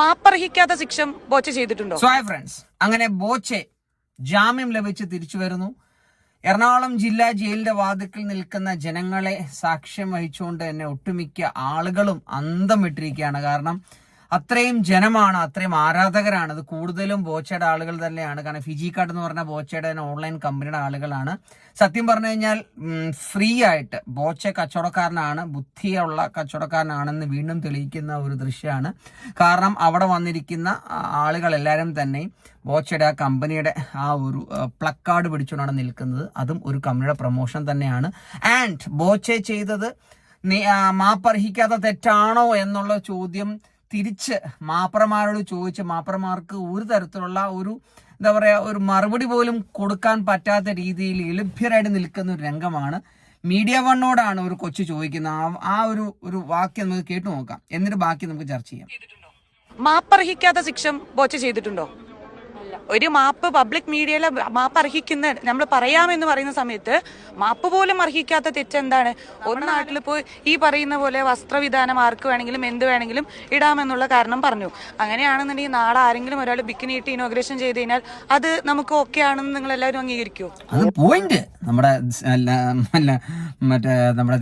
മാപ്പർഹിക്കാത്ത ശിക്ഷ ബോച്ചെ ചെയ്തിട്ടുണ്ടോ? So friends, അങ്ങനെ ബോച്ചെ ജാമ്യം ലഭിച്ച് തിരിച്ചു വരുന്നു. എറണാകുളം ജില്ലാ ജയിലിന്റെ വാതിൽക്കൽ നിൽക്കുന്ന ജനങ്ങളെ സാക്ഷ്യം വഹിച്ചുകൊണ്ട് തന്നെ ഒട്ടുമിക്ക ആളുകളും അന്തം വിട്ടിരിക്കുകയാണ്. കാരണം അത്രയും ജനമാണ്, അത്രയും ആരാധകരാണ്. അത് കൂടുതലും ബോച്ചയുടെ ആളുകൾ തന്നെയാണ്. കാരണം ഫിജി കാർഡ് എന്ന് പറഞ്ഞ ബോച്ചയുടെ ഓൺലൈൻ കമ്പനിയുടെ ആളുകളാണ്. സത്യം പറഞ്ഞു കഴിഞ്ഞാൽ ഫ്രീ ആയിട്ട് ബോച്ച കച്ചവടക്കാരനാണ്, ബുദ്ധിയുള്ള കച്ചവടക്കാരനാണെന്ന് വീണ്ടും തെളിയിക്കുന്ന ഒരു ദൃശ്യമാണ്. കാരണം അവിടെ വന്നിരിക്കുന്ന ആളുകളെല്ലാവരും തന്നെ ബോച്ചയുടെ ആ കമ്പനിയുടെ ആ ഒരു പ്ലക്കാർഡ് പിടിച്ചുകൊണ്ടാണ് നിൽക്കുന്നത്. അതും ഒരു കമ്പനിയുടെ പ്രൊമോഷൻ തന്നെയാണ്. ആൻഡ് ബോച്ചെ ചെയ്തത് മാപ്പർഹിക്കാത്ത തെറ്റാണോ എന്നുള്ള ചോദ്യം തിരിച്ച് മാപ്പറമാരോട് ചോദിച്ച് മാപ്പറമാർക്ക് ഒരു തരത്തിലുള്ള ഒരു എന്താ പറയുക, ഒരു മറുപടി പോലും കൊടുക്കാൻ പറ്റാത്ത രീതിയിൽ ലഭ്യരായിട്ട് നിൽക്കുന്ന ഒരു രംഗമാണ്. മീഡിയ വണ്ണോടാണ് ഒരു കൊച്ചു ചോദിക്കുന്നത്. ആ ഒരു വാക്യം നമുക്ക് കേട്ടു നോക്കാം, എന്നിട്ട് ബാക്കി നമുക്ക് ചർച്ച ചെയ്യാം. മാപ്പർഹിക്കാത്ത ശിക്ഷ ബോച്ചെ ചെയ്തിട്ടുണ്ടോ? ഒരു മാപ്പ് പബ്ലിക് മീഡിയയിലെ മാപ്പ് അർഹിക്കുന്ന നമ്മൾ പറയാമെന്ന് പറയുന്ന സമയത്ത് മാപ്പ് പോലും അർഹിക്കാത്ത തെറ്റെന്താണ്? ഒരു നാട്ടിൽ പോയി ഈ പറയുന്ന പോലെ വസ്ത്രവിധാനം ആർക്ക് വേണമെങ്കിലും എന്ത് വേണമെങ്കിലും ഇടാമെന്നുള്ള കാരണം പറഞ്ഞു. അങ്ങനെയാണെന്നുണ്ടെങ്കിൽ നാളെ ആരെങ്കിലും ഒരാൾ ബിക്കിനിയിട്ട് ഇനോഗ്രേഷൻ ചെയ്ത് കഴിഞ്ഞാൽ അത് നമുക്ക് ഓക്കെ ആണെന്ന് നിങ്ങൾ എല്ലാവരും അംഗീകരിക്കുമോ? അത് പോയിന്റ് നമ്മുടെ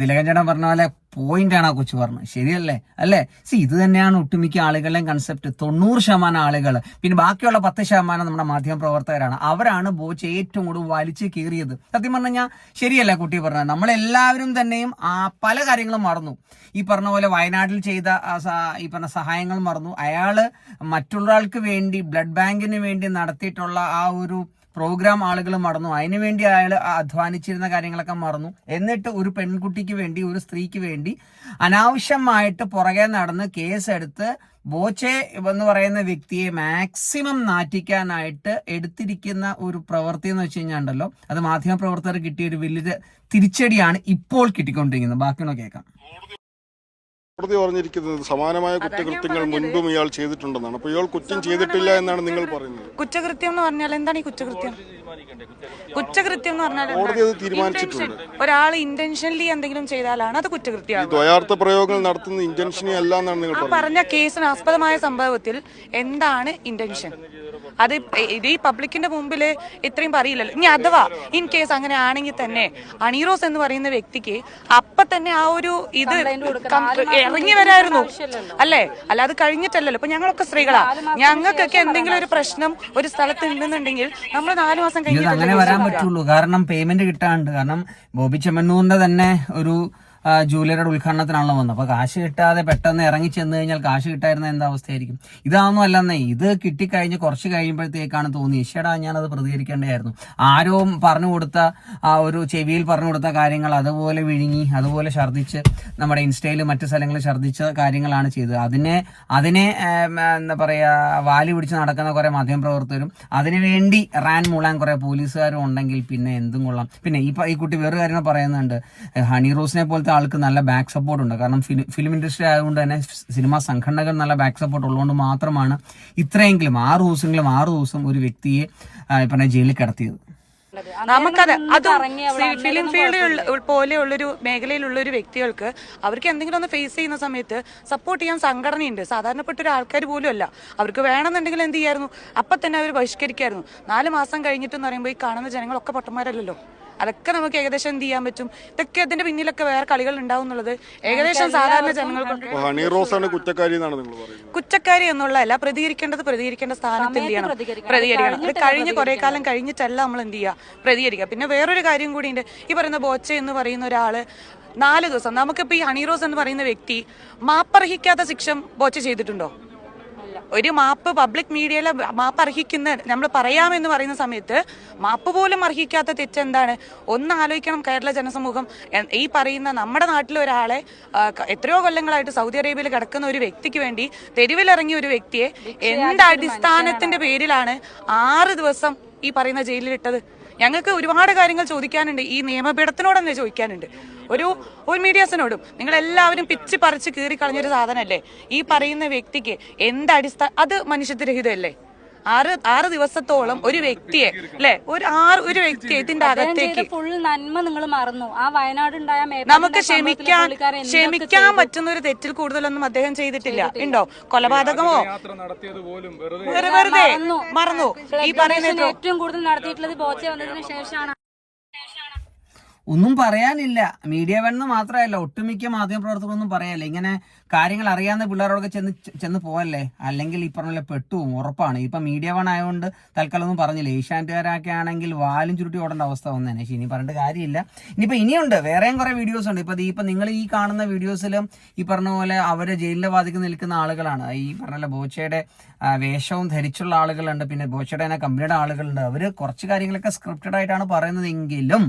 തിലകൻ ചേട്ടൻ പറഞ്ഞ പോലെ പോയിന്റ് ആണ് ആ കൊച്ചു പറഞ്ഞത്. ശരിയല്ലേ? അല്ലേ? ഇത് തന്നെയാണ് ഒട്ടുമിക്ക ആളുകളുടെയും കൺസെപ്റ്റ്. 90% ആളുകൾ, പിന്നെ ബാക്കിയുള്ള 10% നമ്മുടെ മാധ്യമ പ്രവർത്തകരാണ്. അവരാണ് ബോച്ച് ഏറ്റവും കൂടുതൽ വലിച്ചു കീറിയത്. സത്യം പറഞ്ഞു കഴിഞ്ഞാൽ ശരിയല്ല കുട്ടി പറഞ്ഞത്. നമ്മളെല്ലാവരും തന്നെയും പല കാര്യങ്ങളും മറന്നു. ഈ പറഞ്ഞ പോലെ വയനാട്ടിൽ ചെയ്ത ഈ പറഞ്ഞ സഹായങ്ങൾ മറന്നു. അയാള് മറ്റൊരാൾക്ക് വേണ്ടി ബ്ലഡ് ബാങ്കിന് വേണ്ടി നടത്തിയിട്ടുള്ള ആ ഒരു പ്രോഗ്രാം ആളുകൾ മറന്നു. അതിനുവേണ്ടി അയാൾ അധ്വാനിച്ചിരുന്ന കാര്യങ്ങളൊക്കെ മറന്നു. എന്നിട്ട് ഒരു പെൺകുട്ടിക്ക് വേണ്ടി, ഒരു സ്ത്രീക്ക് വേണ്ടി അനാവശ്യമായിട്ട് പുറകെ നടന്ന് കേസെടുത്ത് ബോച്ചെ എന്ന് പറയുന്ന വ്യക്തിയെ മാക്സിമം നാറ്റിക്കാനായിട്ട് എടുത്തിരിക്കുന്ന ഒരു പ്രവൃത്തി എന്ന് വെച്ച് കഴിഞ്ഞാൽ ഉണ്ടല്ലോ, അത് മാധ്യമ പ്രവർത്തകർ കിട്ടിയ ഒരു വലിയ തിരിച്ചടിയാണ് ഇപ്പോൾ കിട്ടിക്കൊണ്ടിരിക്കുന്നത്. ബാക്കിയൊന്ന് കേൾക്കാം. കോടതി പറഞ്ഞിരിക്കുന്നത് സമാനമായ കുറ്റകൃത്യങ്ങൾ മുൻപും ഇയാൾ ചെയ്തിട്ടുണ്ടെന്നാണ്. അപ്പോൾ ഇയാൾ കുറ്റം ചെയ്തിട്ടില്ല എന്നാണ് നിങ്ങൾ പറയുന്നത്. കുറ്റകൃത്യം എന്ന് പറഞ്ഞാൽ എന്താണ് ഈ കുറ്റകൃത്യം? കുറ്റകൃത്യം എന്ന് പറഞ്ഞാൽ കോടതി അത് തീരുമാനിച്ചിട്ടുണ്ട്. ഒരാൾ ഇന്റൻഷനലി എന്തെങ്കിലും ചെയ്താലാണ് അത് കുറ്റകൃത്യമാണ്. ദ്വയാർത്ഥ പ്രയോഗങ്ങൾ നടത്തുന്ന ഇന്റൻഷനി അല്ല എന്നാണ് നിങ്ങൾ പറഞ്ഞ കേസിന് ആസ്പദമായ സംഭവത്തിൽ എന്താണ് ഇന്റൻഷൻ? അത് ഇത് ഈ പബ്ലിക്കിന്റെ മുമ്പിൽ ഇത്രയും പറയില്ലല്ലോ. ഇനി അഥവാ ഇൻ കേസ് അങ്ങനെ ആണെങ്കിൽ തന്നെ അണീറോസ് എന്ന് പറയുന്ന വ്യക്തിക്ക് അപ്പൊ തന്നെ ആ ഒരു ഇത് ഇറങ്ങി വരായിരുന്നു അല്ലേ? അല്ലാതെ കഴിഞ്ഞിട്ടല്ലല്ലോ. ഇപ്പൊ ഞങ്ങളൊക്കെ സ്ത്രീകളാ, ഞങ്ങൾക്കൊക്കെ എന്തെങ്കിലും ഒരു പ്രശ്നം ഒരു സ്ഥലത്ത് ഉണ്ടെന്നുണ്ടെങ്കിൽ നമ്മൾ 4 മാസം അങ്ങനെ വരാൻ പറ്റുള്ളൂ. കാരണം പേയ്മെന്റ് കിട്ടാണ്ട്. കാരണം ബോബി ചെമ്മണ്ണൂറിന്റെ തന്നെ ഒരു ജൂവലറിയുടെ ഉദ്ഘാടനത്തിനാണല്ലോ വന്നത്. അപ്പൊ കാശ് കിട്ടാതെ പെട്ടെന്ന് ഇറങ്ങി ചെന്ന് കഴിഞ്ഞാൽ കാശ് കിട്ടായിരുന്ന എന്താ അവസ്ഥയായിരിക്കും? ഇതാണെന്നും അല്ലെന്നേ, ഇത് കിട്ടിക്കഴിഞ്ഞ് കുറച്ച് കഴിയുമ്പോഴത്തേക്കാണ് തോന്നി ഈശ്വടാ ഞാനത് പ്രതികരിക്കേണ്ടതായിരുന്നു. ആരോ പറഞ്ഞു കൊടുത്ത ആ ഒരു ചെവിയിൽ പറഞ്ഞു കൊടുത്ത കാര്യങ്ങൾ അതുപോലെ വിഴുങ്ങി, അതുപോലെ ഛർദ്ദിച്ച് നമ്മുടെ ഇൻസ്റ്റയിലും മറ്റു സ്ഥലങ്ങളിൽ ഛർദ്ദിച്ച കാര്യങ്ങളാണ് ചെയ്തത്. അതിനെ എന്താ പറയാ, വാലി പിടിച്ച് നടക്കുന്ന കുറെ മാധ്യമപ്രവർത്തകരും അതിനുവേണ്ടി റാൻ മൂളാൻ കുറെ പോലീസുകാരും ഉണ്ടെങ്കിൽ പിന്നെ എന്തും കൊള്ളാം. പിന്നെ ഈ കുട്ടി വേറൊരു കാര്യം പറയുന്നുണ്ട്, ഹണി റോസിനെ പോലത്തെ ആൾക്ക് നല്ല ബാക്ക് സപ്പോർട്ട് ഉണ്ട്. കാരണം ഫിലിം ഇൻഡസ്ട്രി ആയതുകൊണ്ട് തന്നെ സിനിമാ സംഘടനകൾ നല്ല ബാക്ക് സപ്പോർട്ട് ഉള്ളതുകൊണ്ട് മാത്രമാണ് ഇത്രയെങ്കിലും 6 ദിവസം ഒരു വ്യക്തിയെ പറഞ്ഞ ജയിലിൽ കിടത്തിയത്. നമുക്കത് അതും ഫിലിം ഫീൽഡ് പോലെയുള്ളൊരു മേഖലയിലുള്ള ഒരു വ്യക്തികൾക്ക് അവർക്ക് എന്തെങ്കിലും ഒന്ന് ഫേസ് ചെയ്യുന്ന സമയത്ത് സപ്പോർട്ട് ചെയ്യാൻ സംഘടനയുണ്ട്. സാധാരണപ്പെട്ട ഒരു ആൾക്കാർ പോലും അല്ല. അവർക്ക് വേണമെന്നുണ്ടെങ്കിൽ എന്ത് ചെയ്യായിരുന്നു? അപ്പൊ തന്നെ അവർ ബഹിഷ്കരിക്കായിരുന്നു. 4 മാസം കഴിഞ്ഞിട്ടെന്ന് പറയുമ്പോൾ ഈ കാണുന്ന ജനങ്ങളൊക്കെ പൊട്ടന്മാരല്ലല്ലോ. അതൊക്കെ നമുക്ക് ഏകദേശം എന്ത് ചെയ്യാൻ പറ്റും? ഇതൊക്കെ അതിന്റെ പിന്നിലൊക്കെ വേറെ കളികൾ ഉണ്ടാവും എന്നുള്ളത് ഏകദേശം സാധാരണ ജനങ്ങൾക്ക്. കുറ്റക്കാരി എന്നുള്ളതല്ല, പ്രതികരിക്കേണ്ട സ്ഥാനത്ത് എന്ത് ചെയ്യണം? പ്രതികരിക്കണം. അത് കഴിഞ്ഞ് കുറെ കാലം കഴിഞ്ഞിട്ടല്ല നമ്മൾ എന്ത് ചെയ്യുക? പ്രതികരിക്കുക. പിന്നെ വേറൊരു കാര്യം കൂടിയുണ്ട്. ഈ പറയുന്ന ബോച്ച എന്ന് പറയുന്ന ഒരാള് 4 ദിവസം, നമുക്കിപ്പോ ഈ ഹണിറോസ് എന്ന് പറയുന്ന വ്യക്തി മാപ്പർഹിക്കാത്ത ശിക്ഷ ബോച്ച ചെയ്തിട്ടുണ്ടോ? ഒരു മാപ്പ് പബ്ലിക് മീഡിയയിലെ മാപ്പ് അർഹിക്കുന്ന നമ്മൾ പറയാമെന്ന് പറയുന്ന സമയത്ത് മാപ്പ് പോലും അർഹിക്കാത്ത തെറ്റെന്താണ്? ഒന്ന് ആലോചിക്കണം കേരള ജനസമൂഹം. ഈ പറയുന്ന നമ്മുടെ നാട്ടിലെ ഒരാളെ എത്രയോ കൊല്ലങ്ങളായിട്ട് സൗദി അറേബ്യയിൽ കിടക്കുന്ന ഒരു വ്യക്തിക്ക് വേണ്ടി തെരുവിലിറങ്ങിയ ഒരു വ്യക്തിയെ എന്ത് അടിസ്ഥാനത്തിന്റെ പേരിലാണ് 6 ദിവസം ഈ പറയുന്ന ജയിലിലിട്ടത്? ഞങ്ങൾക്ക് ഒരുപാട് കാര്യങ്ങൾ ചോദിക്കാനുണ്ട്. ഈ നിയമപീഠത്തിനോട് തന്നെ ചോദിക്കാനുണ്ട്, ഒരു മീഡിയാസിനോടും. നിങ്ങൾ എല്ലാവരും പിച്ച് പറിച്ച് കീറി കളഞ്ഞൊരു സാധനമല്ലേ ഈ പറയുന്ന വ്യക്തിക്ക്? അത് മനുഷ്യത്വരഹിതമല്ലേ? ആറ് ദിവസത്തോളം ഒരു വ്യക്തിയെ അല്ലെ ഒരു വ്യക്തിയെ ഇതിന്റെ അകത്തേക്ക് ഫുൾ നന്മ നിങ്ങൾ മറന്നു. ആ വയനാട് ഉണ്ടായ നമുക്ക് ക്ഷമിക്കാൻ പറ്റുന്ന ഒരു തെറ്റിൽ കൂടുതലൊന്നും അദ്ദേഹം ചെയ്തിട്ടില്ല. ഉണ്ടോ? കൊലപാതകമോ വെറുതെ മറന്നു. ഈ പറയുന്ന ഏറ്റവും കൂടുതൽ നടത്തിയിട്ടുള്ളത് ബോച്ചെ വന്നതിന് ശേഷമാണ്. ഒന്നും പറയാനില്ല. മീഡിയ വണ്ണ് മാത്രമല്ല, ഒട്ടുമിക്ക മാധ്യമപ്രവർത്തകരൊന്നും പറയാനില്ല. ഇങ്ങനെ കാര്യങ്ങൾ അറിയാവുന്ന പിള്ളേരോടൊക്കെ ചെന്ന് പോകല്ലേ, അല്ലെങ്കിൽ ഈ പറഞ്ഞ പെട്ടുവും ഉറപ്പാണ്. ഇപ്പൊ മീഡിയ വൺ ആയതുകൊണ്ട് തൽക്കാലം ഒന്നും പറഞ്ഞില്ല. ഏഷ്യാനെറ്റുകാരൊക്കെ ആണെങ്കിൽ വാലും ചുരുട്ടി ഓടേണ്ട അവസ്ഥ വന്നേനെ. പക്ഷെ ഇനി പറഞ്ഞിട്ട് കാര്യമില്ല. ഇനിയിപ്പോൾ ഇനിയുണ്ട്, വേറെയും കുറേ വീഡിയോസ് ഉണ്ട്. ഇപ്പം നിങ്ങൾ ഈ കാണുന്ന വീഡിയോസിലും ഈ പറഞ്ഞ പോലെ അവര് ജയിലിലെ വാതിക്ക് നിൽക്കുന്ന ആളുകളാണ്. ഈ പറഞ്ഞ ബോച്ചയുടെ വേഷവും ധരിച്ചുള്ള ആളുകളുണ്ട്, പിന്നെ ബോച്ചയുടെ തന്നെ കമ്പനിയുടെ ആളുകളുണ്ട്. അവർ കുറച്ച് കാര്യങ്ങളൊക്കെ സ്ക്രിപ്റ്റഡ് ആയിട്ടാണ് പറയുന്നതെങ്കിലും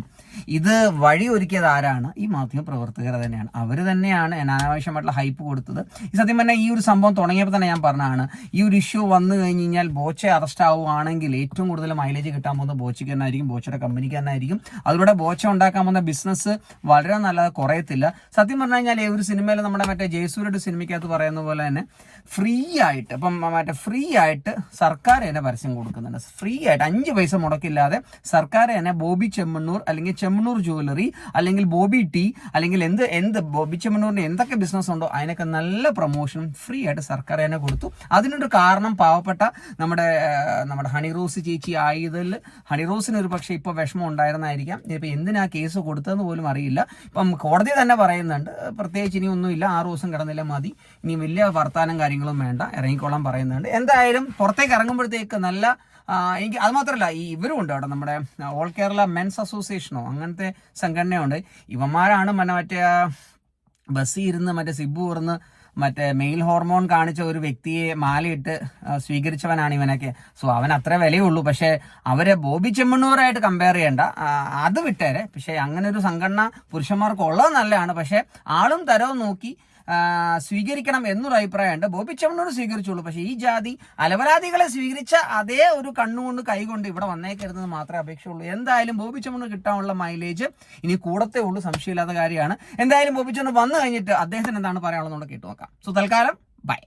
ഇത് വഴി ഒരുക്കിയത് ആരാണ്? ഈ മാധ്യമ പ്രവർത്തകർ തന്നെയാണ്. അവർ തന്നെയാണ് അനാവശ്യമായിട്ടുള്ള ഹൈപ്പ് കൊടുത്തത്. ഈ സത്യം പറഞ്ഞാൽ ഈ ഒരു സംഭവം തുടങ്ങിയപ്പോൾ തന്നെ ഞാൻ പറഞ്ഞതാണ്, ഈ ഒരു ഇഷ്യൂ വന്നു കഴിഞ്ഞ് കഴിഞ്ഞാൽ ബോച്ചെ അറസ്റ്റ് ആവുകയാണെങ്കിൽ ഏറ്റവും കൂടുതൽ മൈലേജ് കിട്ടാൻ പോകുന്ന ബോച്ചയ്ക്ക് തന്നെ ആയിരിക്കും, ബോച്ചയുടെ കമ്പനിക്ക് തന്നെ ആയിരിക്കും. അതിലൂടെ ബോച്ച ഉണ്ടാക്കാൻ പോകുന്ന ബിസിനസ് വളരെ നല്ലത് കുറയത്തില്ല. സത്യം പറഞ്ഞു കഴിഞ്ഞാൽ ഈ ഒരു സിനിമയിൽ നമ്മുടെ മറ്റേ ജയസൂര്യയുടെ സിനിമയ്ക്കകത്ത് പറയുന്ന പോലെ തന്നെ ഫ്രീ ആയിട്ട്, ഇപ്പം മറ്റേ ഫ്രീ ആയിട്ട് സർക്കാർ തന്നെ പരസ്യം കൊടുക്കുന്നുണ്ട്. ഫ്രീ ആയിട്ട് 5 പൈസ മുടക്കില്ലാതെ സർക്കാർ തന്നെ ബോബി ചെമ്മണ്ണൂർ അല്ലെങ്കിൽ ചെമ്മണ്ണൂർ ജ്വല്ലറി അല്ലെങ്കിൽ ബോബി ടീ അല്ലെങ്കിൽ എന്ത് ബോബി ചെമ്മണ്ണൂരിന്റെ എന്തൊക്കെ ബിസിനസ് ഉണ്ടോ അതിനൊക്കെ നല്ല പ്രൊമോഷനും ഫ്രീ ആയിട്ട് സർക്കാർ തന്നെ കൊടുത്തു. അതിനൊരു കാരണം പാവപ്പെട്ട നമ്മുടെ ഹണിറോസ് ചേച്ചി ആയതിൽ ഹണിറോസിന് ഒരു പക്ഷേ ഇപ്പോൾ വിഷമം ഉണ്ടായിരുന്നായിരിക്കാം. ഇപ്പം എന്തിനാ കേസ് കൊടുത്തതെന്ന് പോലും അറിയില്ല. ഇപ്പം കോടതി തന്നെ പറയുന്നുണ്ട്, പ്രത്യേകിച്ച് ഇനി ഒന്നുമില്ല, 6 ദിവസം കിടന്നില്ല മതി, ഇനി വലിയ വർത്താനം കാര്യങ്ങളും വേണ്ട, ഇറങ്ങിക്കോളാൻ പറയുന്നുണ്ട്. എന്തായാലും പുറത്തേക്ക് ഇറങ്ങുമ്പോഴത്തേക്ക് നല്ല എനിക്ക് അത് മാത്രമല്ല, ഈ ഇവരും ഉണ്ട് അവിടെ, നമ്മുടെ ഓൾ കേരള മെൻസ് അസോസിയേഷനോ അങ്ങനത്തെ സംഘടനയുണ്ട്. ഇവന്മാരാണ് മറ്റേ ബസ്സിൽ ഇരുന്ന് മറ്റേ സിബു ഇരുന്ന് മറ്റേ മെയിൽ ഹോർമോൺ കാണിച്ച ഒരു വ്യക്തിയെ മാലയിട്ട് സ്വീകരിച്ചവനാണ് ഇവനൊക്കെ. സോ അവൻ അത്ര വിലയുള്ളൂ. പക്ഷെ അവരെ ബോബി ചെമ്മണ്ണൂറായിട്ട് കമ്പയർ ചെയ്യണ്ട, അത് വിട്ടേരെ. പക്ഷെ അങ്ങനെ ഒരു സംഘടന പുരുഷന്മാർക്ക് ഉള്ളത് നല്ലതാണ്. പക്ഷെ ആളും തരവും നോക്കി സ്വീകരിക്കണം എന്നൊരു അഭിപ്രായമുണ്ട്. ബോബി ചെമ്മണ്ണൂർ സ്വീകരിച്ചുള്ളൂ, പക്ഷെ ഈ ജാതി അലവലാദികളെ സ്വീകരിച്ച അതേ ഒരു കണ്ണുകൊണ്ട് കൈകൊണ്ട് ഇവിടെ വന്നേക്കരുതെന്ന് മാത്രമേ അപേക്ഷയുള്ളൂ. എന്തായാലും ബോബി ചെമ്മണ്ണൂർ കിട്ടാനുള്ള മൈലേജ് ഇനി കൂടത്തേ ഉള്ളൂ, സംശയമില്ലാത്ത കാര്യമാണ്. എന്തായാലും ബോബി ചെമ്മണ്ണൂർ വന്നു കഴിഞ്ഞിട്ട് അദ്ദേഹത്തിന് എന്താണ് പറയാനുള്ളത് കേട്ടു നോക്കാം. സോ തൽക്കാലം ബൈ.